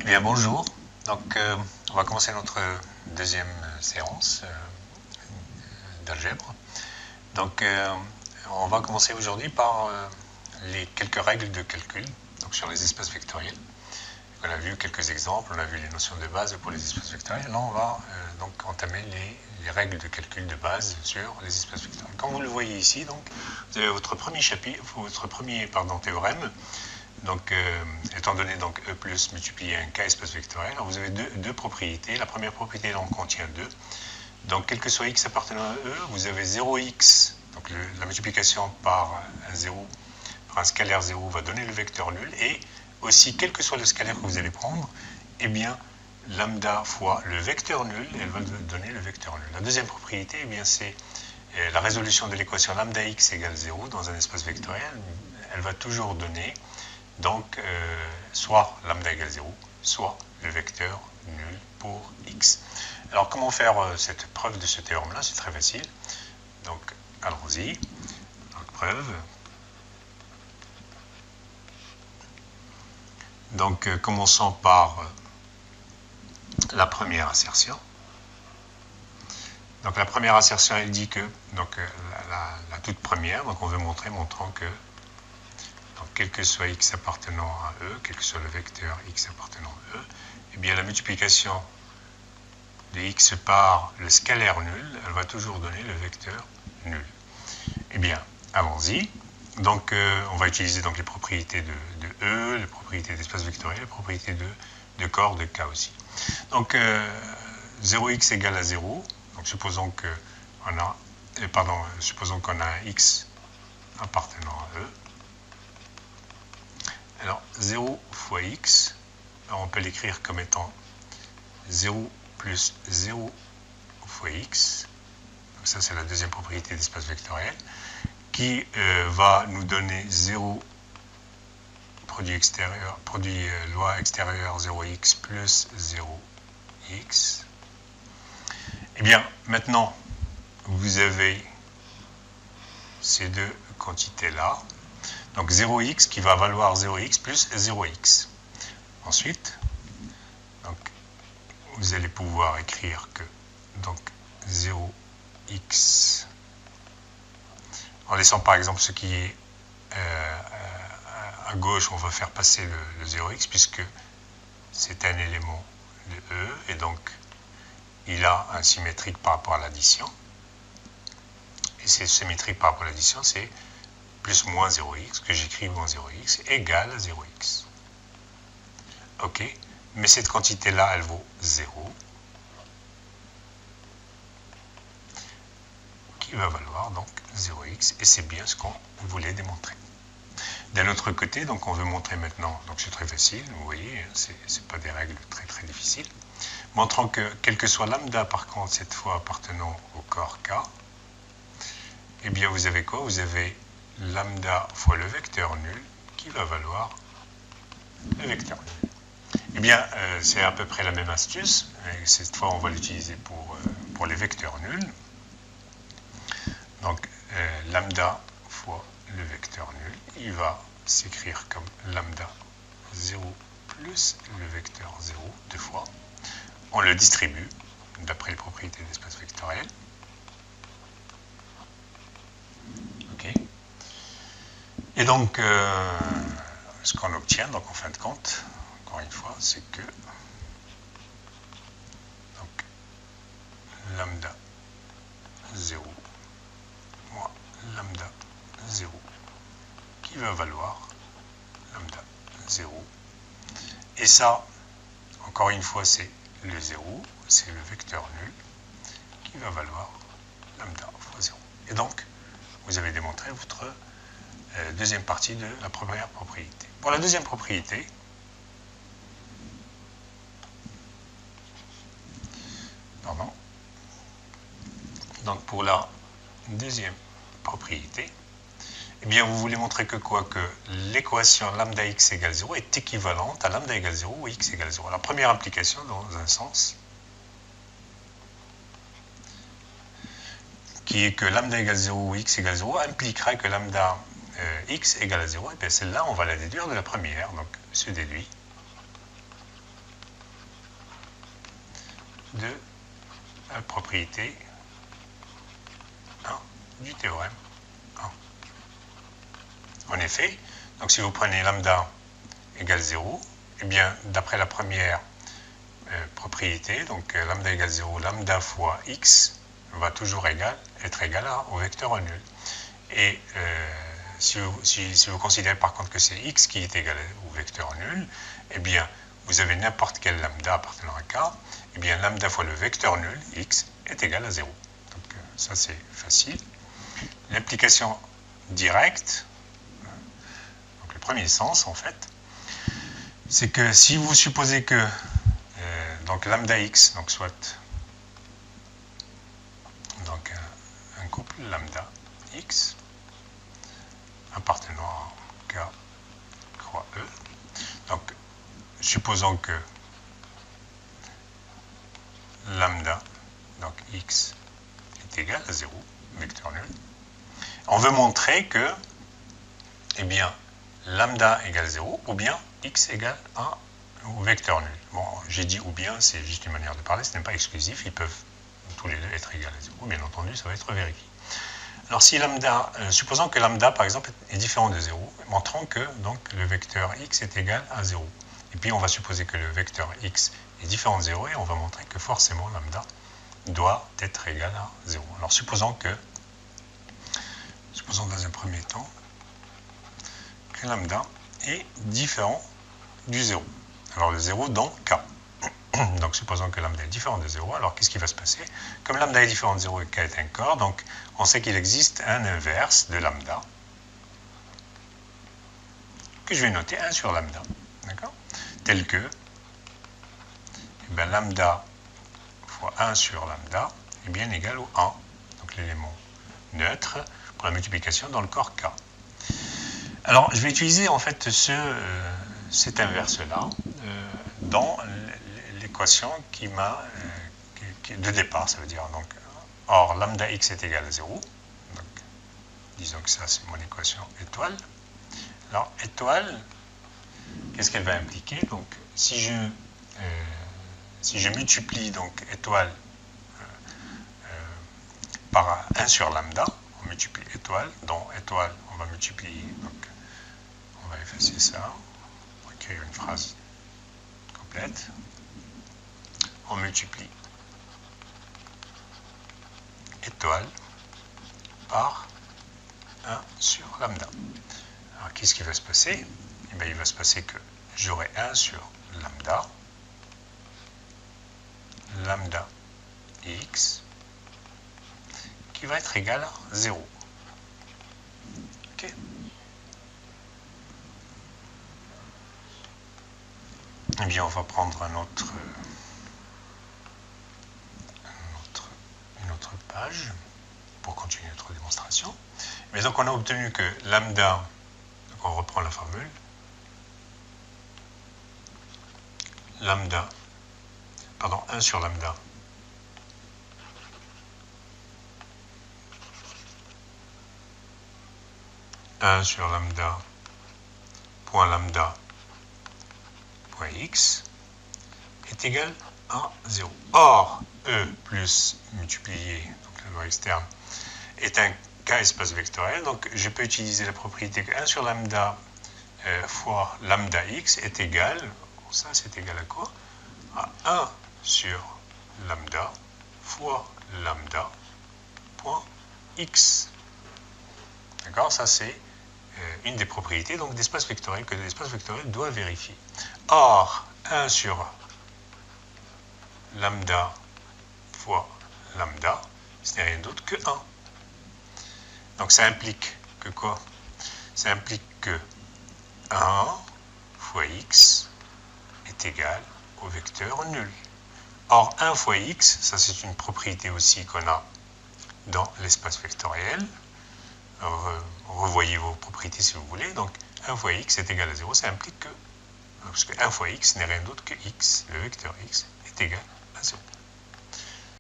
Eh bien, bonjour. Donc, on va commencer notre deuxième séance d'algèbre. Donc, on va commencer aujourd'hui par les quelques règles de calcul donc sur les espaces vectoriels. On a vu quelques exemples, on a vu les notions de base pour les espaces vectoriels. Là, on va donc entamer les règles de calcul de base sur les espaces vectoriels. Comme vous le voyez ici, donc, vous avez votre premier théorème. Donc, étant donné donc E plus multiplié un K espace vectoriel, alors vous avez deux propriétés. La première propriété en contient 2. Donc, quel que soit X appartenant à E, vous avez 0X. Donc, la multiplication par un 0, par un scalaire 0 va donner le vecteur nul. Et aussi, quel que soit le scalaire que vous allez prendre, eh bien, lambda fois le vecteur nul, elle va donner le vecteur nul. La deuxième propriété, eh bien, c'est la résolution de l'équation lambda x égale 0 dans un espace vectoriel. Elle va toujours donner donc soit lambda égale 0, soit le vecteur nul pour x. Alors comment faire cette preuve de ce théorème-là? C'est très facile. Donc allons-y. Donc preuve. Donc commençons par la première assertion. Donc la première assertion, elle dit que, donc la toute première, donc on veut montrant que donc, quel que soit x appartenant à E, quel que soit le vecteur x appartenant à E, eh bien la multiplication de x par le scalaire nul, elle va toujours donner le vecteur nul. Eh bien, allons-y. Donc, on va utiliser donc les propriétés de E, les propriétés d'espace vectoriel, les propriétés de corps de K aussi. Donc, 0x égale à 0. Donc, supposons qu'on a un x appartenant à E. Alors, 0 fois x, on peut l'écrire comme étant 0 plus 0 fois x. Donc ça, c'est la deuxième propriété d'espace vectoriel, qui va nous donner 0 produit loi extérieure 0x plus 0x. Eh bien, maintenant, vous avez ces deux quantités-là. Donc 0x qui va valoir 0x plus 0x. Ensuite, donc, vous allez pouvoir écrire que donc 0x, en laissant par exemple ce qui est à gauche, on va faire passer le 0x puisque c'est un élément de E et donc il a un symétrique par rapport à l'addition. Et c'est symétrique par rapport à l'addition, c'est plus moins 0x, que j'écris moins 0x, égale à 0x. Ok, mais cette quantité-là, elle vaut 0, qui va valoir donc 0x, et c'est bien ce qu'on voulait démontrer. D'un autre côté, donc on veut montrer maintenant, donc c'est très facile, vous voyez, c'est pas des règles très très difficiles, montrant que quel que soit lambda par contre, cette fois appartenant au corps K, eh bien vous avez quoi? Vous avez lambda fois le vecteur nul qui va valoir le vecteur nul. Eh bien, c'est à peu près la même astuce. Et cette fois, on va l'utiliser pour les vecteurs nuls. Donc, lambda fois le vecteur nul, il va s'écrire comme lambda 0 plus le vecteur 0 deux fois. On le distribue d'après les propriétés d'espace vectoriel. Ok. Et donc, ce qu'on obtient, donc en fin de compte, encore une fois, c'est que donc, lambda 0 moins lambda 0 qui va valoir lambda 0. Et ça, encore une fois, c'est le 0, c'est le vecteur nul qui va valoir lambda fois 0. Et donc, vous avez démontré votre deuxième partie de la première propriété. Pour la deuxième propriété, donc pour la deuxième propriété, eh bien vous voulez montrer que quoi? Que l'équation lambda x égale 0 est équivalente à lambda égale 0 ou x égale 0. La première implication dans un sens, qui est que lambda égale 0 ou x égale 0 impliquerait que lambda x égale à 0, et bien celle-là, on va la déduire de la première, donc se déduit de la propriété 1 du théorème 1. En effet, donc si vous prenez lambda égale 0, eh bien, d'après la première propriété, donc lambda égale 0, lambda fois x va toujours être égal au vecteur nul. Et si vous considérez par contre que c'est x qui est égal au vecteur nul, eh bien, vous avez n'importe quel lambda appartenant à K, eh bien, lambda fois le vecteur nul, x, est égal à 0. Donc, ça, c'est facile. L'application directe, donc le premier sens, en fait, c'est que si vous supposez que donc lambda x, donc soit donc un couple lambda x appartenant à K croix E, donc supposons que lambda, donc x, est égal à 0, vecteur nul, on veut montrer que, eh bien, lambda égale 0, ou bien x égale 1 au vecteur nul. Bon, j'ai dit ou bien, c'est juste une manière de parler, ce n'est pas exclusif, ils peuvent tous les deux être égaux à 0, bien entendu, ça va être vérifié. Alors si lambda, supposons que lambda, par exemple, est différent de 0, montrons que donc, le vecteur x est égal à 0. Et puis on va supposer que le vecteur x est différent de 0 et on va montrer que forcément lambda doit être égal à 0. Alors supposons dans un premier temps que lambda est différent du 0. Alors le 0 dans K. Donc supposons que lambda est différent de 0, alors qu'est-ce qui va se passer? Comme lambda est différent de 0 et K est un corps, donc on sait qu'il existe un inverse de lambda, que je vais noter 1 sur lambda, d'accord? Tel que eh bien, lambda fois 1 sur lambda est bien égal au 1, donc l'élément neutre pour la multiplication dans le corps K. Alors je vais utiliser en fait cet inverse-là dans l'équation qui m'a de départ, ça veut dire donc or lambda x est égal à 0, donc disons que ça c'est mon équation étoile. Alors étoile, qu'est-ce qu'elle va impliquer? Donc si je multiplie donc étoile par 1 sur lambda, on multiplie étoile, dans étoile on va multiplier, donc on va effacer ça, on va écrire une phrase complète, on multiplie étoile par 1 sur lambda. Alors qu'est-ce qui va se passer? Eh bien, il va se passer que j'aurai 1 sur lambda x, qui va être égal à 0. Ok. Eh bien, on va prendre une autre page pour continuer notre démonstration. Mais donc, on a obtenu que lambda, donc on reprend la formule, lambda, pardon, 1 sur lambda, sur lambda, point lambda, point x, est égal à 0. Or, E plus multiplié, donc la loi externe, est un K-espace vectoriel, donc je peux utiliser la propriété que 1 sur lambda fois lambda x est égal, ça c'est égal à quoi? À 1 sur lambda fois lambda point x. D'accord? Ça c'est une des propriétés donc d'espace vectoriel que l'espace vectoriel doit vérifier. Or, 1 sur lambda fois lambda, ce n'est rien d'autre que 1. Donc ça implique que quoi? Ça implique que 1 fois x est égal au vecteur nul. Or 1 fois x, ça c'est une propriété aussi qu'on a dans l'espace vectoriel. Revoyez vos propriétés si vous voulez. Donc 1 fois x est égal à 0, ça implique que, parce que 1 fois x n'est rien d'autre que x, le vecteur x est égal à 0.